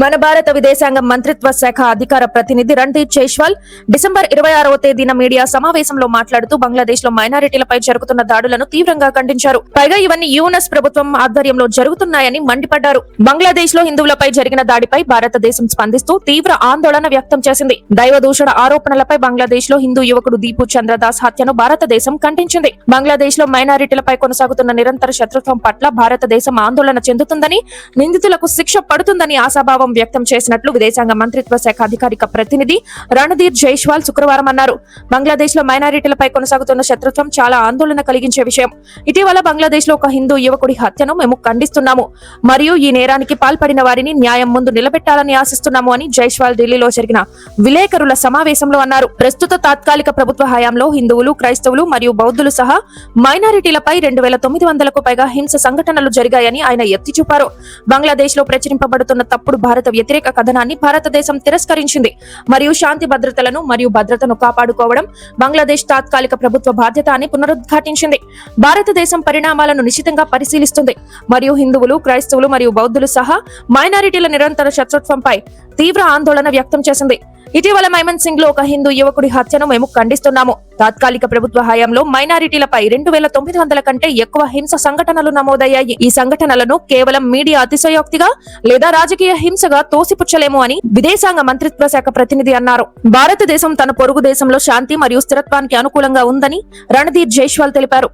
మన భారత విదేశాంగ మంత్రిత్వ శాఖ అధికార ప్రతినిధి రణ్దీప్ జైస్వాల్ డిసెంబర్ 26వ తేదీన మీడియా సమావేశంలో మాట్లాడుతూ బంగ్లాదేశ్ లో మైనారిటీలపై జరుగుతున్న దాడులను తీవ్రంగా ఖండించారు. పైగా ఇవన్నీ యూఎస్ ప్రభుత్వం ఆధ్వర్యంలో జరుగుతున్నాయని మండిపడ్డారు. బంగ్లాదేశ్ లో హిందువులపై జరిగిన దాడిపై భారతదేశం స్పందిస్తూ తీవ్ర ఆందోళన వ్యక్తం చేసింది. దైవ దూషణ ఆరోపణలపై బంగ్లాదేశ్ లో హిందూ యువకుడు దీపు చంద్రదాస్ హత్యను భారతదేశం ఖండించింది. బంగ్లాదేశ్ లో మైనారిటీలపై కొనసాగుతున్న నిరంతర శత్రుత్వం పట్ల భారతదేశం ఆందోళన చెందుతుందని, నిందితులకు శిక్ష పడుతుందని ఆశాభావం వ్యక్తం చేసినట్లు విదేశాంగ మంత్రిత్వ శాఖ అధికారిక ప్రతినిధి రణ్దీప్ జైస్వాల్ శుక్రవారం అన్నారు. బంగ్లాదేశ్ లో మైనారిటీలపై కొనసాగుతున్న శత్రుత్వం చాలా ఆందోళన కలిగించే విషయం. ఇటీవల బంగ్లాదేశ్ లో ఒక హిందూ యువకుడి హత్యను మేము ఖండిస్తున్నాము మరియు ఈ నేరానికి పాల్పడిన వారిని న్యాయం ముందు నిలబెట్టాలని ఆశిస్తున్నాము అని జైస్వాల్ ఢిల్లీలో జరిగిన విలేకరుల సమావేశంలో అన్నారు. ప్రస్తుత తాత్కాలిక ప్రభుత్వ హయాంలో హిందువులు, క్రైస్తవులు మరియు బౌద్ధులు సహా మైనారిటీలపై 2900కు పైగా హింస సంఘటనలు జరిగాయని ఆయన ఎత్తి చూపారు. బంగ్లాదేశ్ లో ప్రచురింపబడుతున్న తప్పుడు భారత వ్యతిరేక కథనాన్ని భారతదేశం తిరస్కరించింది మరియు శాంతి భద్రతలను మరియు భద్రతను కాపాడుకోవడం బంగ్లాదేశ్ తాత్కాలిక ప్రభుత్వ బాధ్యత అని పునరుద్ఘాటించింది. భారతదేశం పరిణామాలను నిశితంగా పరిశీలిస్తుంది మరియు హిందువులు, క్రైస్తవులు మరియు బౌద్ధులు సహా మైనారిటీల నిరంతర శత్రుత్వంపై తీవ్ర ఆందోళన వ్యక్తం చేసింది. ఇటీవల మైమన్ సింగ్ లో ఒక హిందూ యువకుడి హత్యను మేము ఖండిస్తున్నాము. తాత్కాలిక ప్రభుత్వ హయాంలో మైనారిటీలపై 2900 కంటే ఎక్కువ హింస సంఘటనలు నమోదయ్యాయి. ఈ సంఘటనలను కేవలం మీడియా అతిశయోక్తిగా లేదా రాజకీయ హింసగా తోసిపుచ్చలేము అని విదేశాంగ మంత్రిత్వ శాఖ ప్రతినిధి అన్నారు. భారతదేశం తన పొరుగు దేశంలో శాంతి మరియు స్థిరత్వానికి అనుకూలంగా ఉందని రణ్దీప్ జైస్వాల్ తెలిపారు.